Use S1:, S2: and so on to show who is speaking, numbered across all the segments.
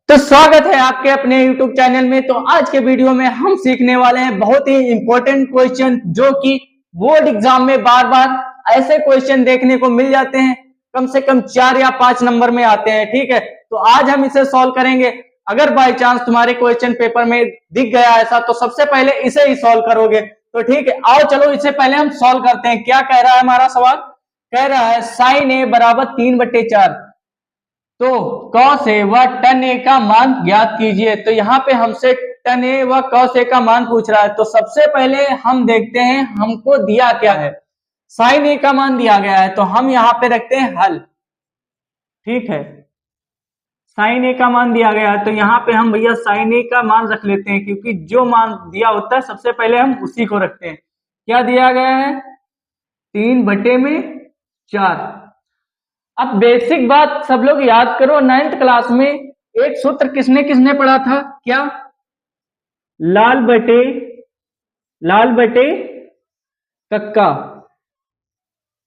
S1: तो स्वागत है आपके अपने YouTube चैनल में। तो आज के वीडियो में हम सीखने वाले हैं बहुत ही इंपॉर्टेंट क्वेश्चन, जो कि बोर्ड एग्जाम में बार बार ऐसे क्वेश्चन देखने को मिल जाते हैं, कम से कम 4 या 5 नंबर में आते हैं। ठीक है, तो आज हम इसे सॉल्व करेंगे। अगर बाय चांस तुम्हारे क्वेश्चन पेपर में दिख गया ऐसा, तो सबसे पहले इसे ही सॉल्व करोगे। तो ठीक है, आओ चलो इसे पहले हम सॉल्व करते हैं। क्या कह रहा है हमारा सवाल? कह रहा है sin a बराबर 3/4, तो cos a व tan a का मान ज्ञात कीजिए। तो यहाँ पे हमसे tan a व cos a का मान पूछ रहा है। तो सबसे पहले हम देखते हैं हमको दिया क्या है। sin a का मान दिया गया है, तो हम यहाँ पे रखते हैं हल। ठीक है, sin a का मान दिया गया है, तो यहाँ पे हम भैया sin a का मान रख लेते हैं, क्योंकि जो मान दिया होता है सबसे पहले हम उसी को रखते हैं। क्या दिया गया है? 3/4। अब बेसिक बात सब लोग याद करो, 9th क्लास में एक सूत्र किसने किसने पढ़ा था? क्या? लाल बटे कक्का।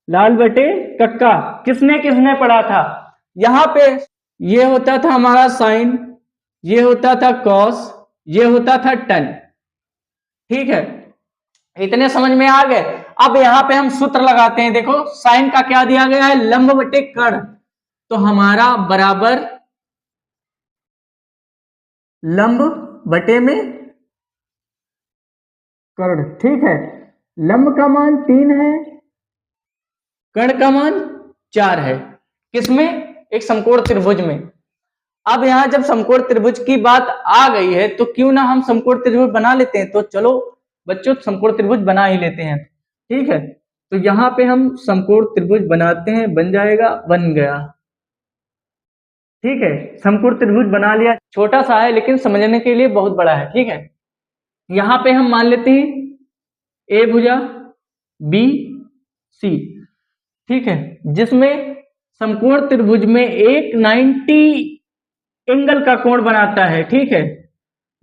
S1: लाल बटे कक्का किसने किसने पढ़ा था? यहां पे ये होता था हमारा साइन, ये होता था कॉस, ये होता था टन। ठीक है, इतने समझ में आ गए। अब यहाँ पे हम सूत्र लगाते हैं। देखो साइन का क्या दिया गया है? लंब बटे कर्ण। तो हमारा बराबर लंब बटे में कर्ण। ठीक है, लंब का मान 3 है, कर्ण का मान 4 है। किसमें? एक समकोण त्रिभुज में। अब यहां जब समकोण त्रिभुज की बात आ गई है, तो क्यों ना हम समकोण त्रिभुज बना लेते हैं। तो चलो बच्चों, समकोण त्रिभुज बना ही लेते हैं। ठीक है, तो यहां पे हम समकोण त्रिभुज बनाते हैं। बन जाएगा, बन गया। ठीक है, समकोण त्रिभुज बना लिया। छोटा सा है लेकिन समझने के लिए बहुत बड़ा है। ठीक है, यहां पे हम मान लेते हैं ए भुजा बी सी। ठीक है, जिसमें समकोण त्रिभुज में एक 90 एंगल का कोण बनाता है। ठीक है,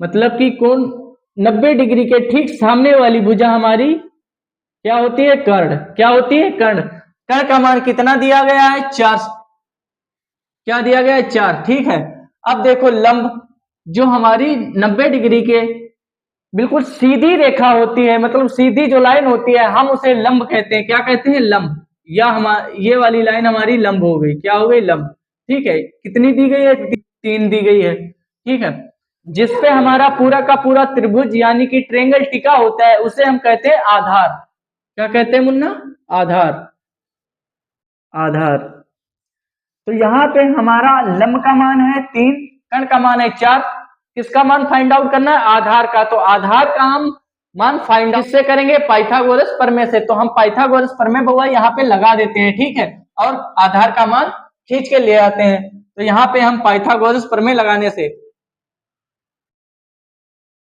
S1: मतलब कि कोण 90 डिग्री के ठीक सामने वाली भुजा हमारी क्या होती है? कर्ण। क्या होती है? कर्ण। कर्ण का मान कितना दिया गया है? 4। क्या दिया गया है? 4। ठीक है, अब देखो लंब जो हमारी 90 डिग्री के बिल्कुल सीधी रेखा होती है, मतलब सीधी जो लाइन होती है, हम उसे लंब कहते हैं। क्या कहते हैं? लंब। या ये वाली लाइन हमारी लंब हो गई। क्या हो गई? लंब। ठीक है, कितनी दी गई है? 3 दी गई है। ठीक है, जिसपे हमारा पूरा का पूरा त्रिभुज यानी कि ट्रायंगल टिका होता है, उसे हम कहते हैं आधार। क्या कहते हैं मुन्ना? आधार। आधार। तो यहाँ पे हमारा लंब का मान है 3, कर्ण का मान है 4। किसका मान फाइंड आउट करना है? आधार का। तो आधार का हम मान फाइंड आउट किससे करेंगे? पाइथागोरस प्रमेय से। तो हम पाइथागोरस प्रमेय बउआ यहाँ पे लगा देते हैं। ठीक है, और आधार का मान खींच के ले आते हैं। तो यहाँ पे हम पाइथागोरस प्रमेय लगाने से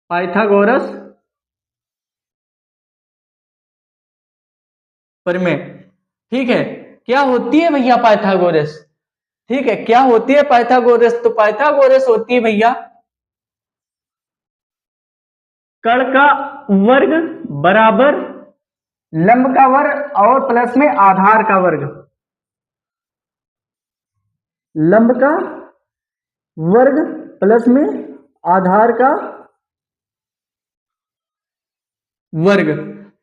S1: पाइथागोरस प्रमेय। ठीक है, क्या होती है भैया पाइथागोरस? ठीक है, क्या होती है पाइथागोरस? तो पाइथागोरस होती है भैया कर्ण का वर्ग बराबर लंब का वर्ग और प्लस में आधार का वर्ग। लंब का वर्ग प्लस में आधार का वर्ग।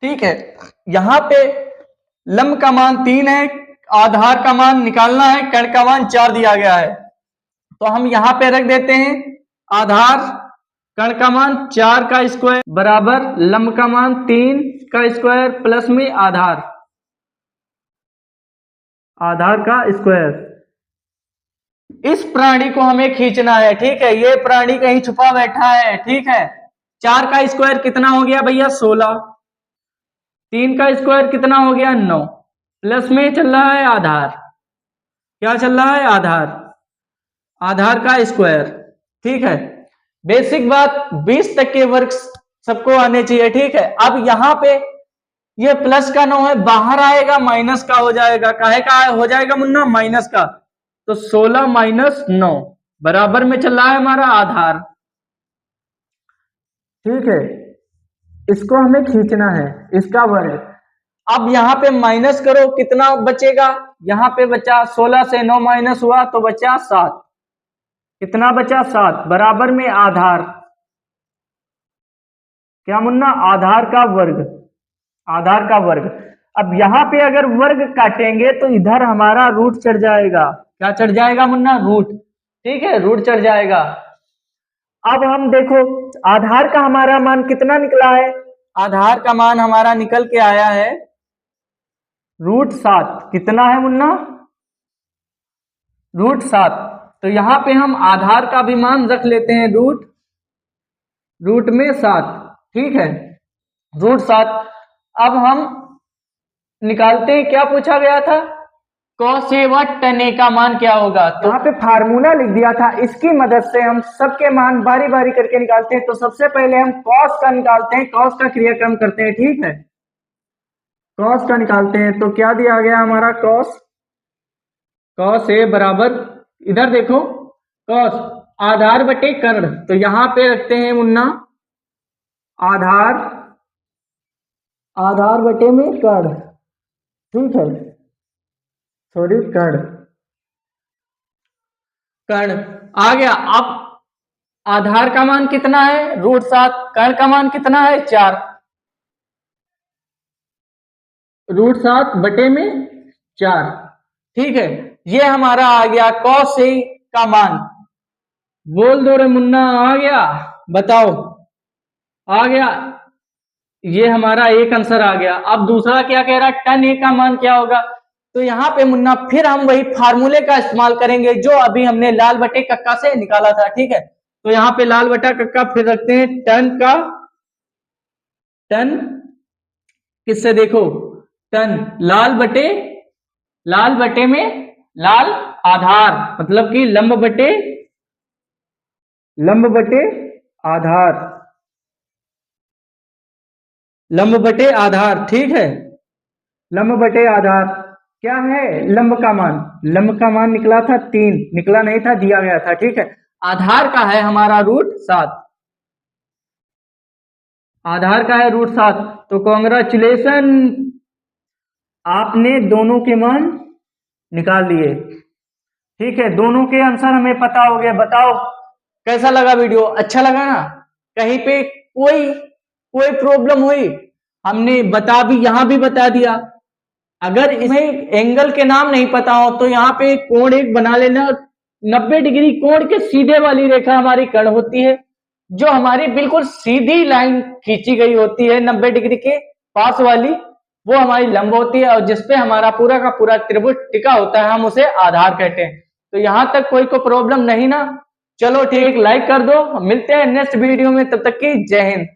S1: ठीक है, यहां पे लंब का मान 3 है, आधार का मान निकालना है, कर्ण का मान 4 दिया गया है। तो हम यहां पे रख देते हैं आधार, कर्ण का मान 4 का स्क्वायर बराबर लंब का मान 3 का स्क्वायर प्लस में आधार, आधार का स्क्वायर। इस प्राणी को हमें खींचना है। ठीक है, ये प्राणी कहीं छुपा बैठा है। ठीक है, 4 का स्क्वायर कितना हो गया भैया? 16। 3 का स्क्वायर कितना हो गया? 9। प्लस में चल रहा है आधार। क्या चल रहा है? आधार। आधार का स्क्वायर। ठीक है, बेसिक बात 20 तक के वर्ग सबको आने चाहिए। ठीक है, अब यहां पे ये प्लस का 9 है, बाहर आएगा माइनस का हो जाएगा। काहे का हो जाएगा मुन्ना? माइनस का। तो 16 माइनस 9 बराबर में चल रहा है हमारा आधार। ठीक है, इसको हमें खींचना है, इसका वर्ग। अब यहां पे माइनस करो, कितना बचेगा? यहां पे बचा 16 से 9 माइनस हुआ तो बचा 7। कितना बचा 7 बराबर में आधार, क्या मुन्ना, आधार का वर्ग, आधार का वर्ग। अब यहाँ पे अगर वर्ग काटेंगे तो इधर हमारा रूट चढ़ जाएगा, क्या चढ़ जाएगा मुन्ना, रूट, ठीक है, रूट चढ़ जाएगा। अब हम देखो आधार का हमारा मान कितना निकला है, आधार का मान हमारा निकल के आया है √7, कितना है मुन्ना, √7। तो यहाँ पे हम आधार का भी मान रख लेते हैं रूट में 7, ठीक है, √7। अब हम निकालते हैं, क्या पूछा गया था, cos A व tan A का मान क्या होगा, तो यहाँ पे फार्मूला लिख दिया था, इसकी मदद से हम सबके मान बारी बारी करके निकालते हैं। तो सबसे पहले हम cos का निकालते हैं, cos का क्रियाक्रम करते हैं, ठीक है, cos का निकालते हैं। तो क्या दिया गया हमारा, cos A बराबर, इधर देखो cos आधार बटे कर्ण, तो यहाँ पे रखते हैं मुन्ना आधार बटे में कर्ण, ठीक है, सॉरी कर्ण आ गया। अब आधार का मान कितना है, √7, कर्ण का मान कितना है 4, √7 बटे में 4, ठीक है, ये हमारा आ गया cos A का मान। बोल दो रे मुन्ना, आ गया, बताओ, आ गया, ये हमारा एक आंसर आ गया। अब दूसरा क्या कह रहा है, tan A का मान क्या होगा, तो यहाँ पे मुन्ना फिर हम वही फार्मूले का इस्तेमाल करेंगे जो अभी हमने लाल बटे कक्का से निकाला था, ठीक है। तो यहाँ पे लाल बटा कक्का फिर रखते हैं, टन किससे, देखो टन लाल बटे में लाल आधार, मतलब कि लंब बटे आधार, ठीक है, लंब बटे आधार। क्या है लंब का मान निकला था 3, निकला नहीं था, दिया गया था, ठीक है। आधार का है हमारा √7, आधार का है √7। तो कॉन्ग्रेचुलेशन, आपने दोनों के मान निकाल लिए, ठीक है, दोनों के आंसर हमें पता हो गया। बताओ कैसा लगा वीडियो, अच्छा लगा ना, कहीं पे कोई प्रॉब्लम हुई, हमने यहां भी बता दिया। अगर इसमें एंगल के नाम नहीं पता हो तो यहाँ पे कोण एक बना लेना, 90 डिग्री कोण के सीधे वाली रेखा हमारी कर्ण होती है, जो हमारी बिल्कुल सीधी लाइन खींची गई होती है 90 डिग्री के पास वाली, वो हमारी लंब होती है, और जिसपे हमारा पूरा का पूरा त्रिभुज टिका होता है, हम उसे आधार कहते हैं। तो यहाँ तक कोई को प्रॉब्लम नहीं ना, चलो ठीक, लाइक कर दो, मिलते हैं नेक्स्ट वीडियो में, तब तक की जय हिंद।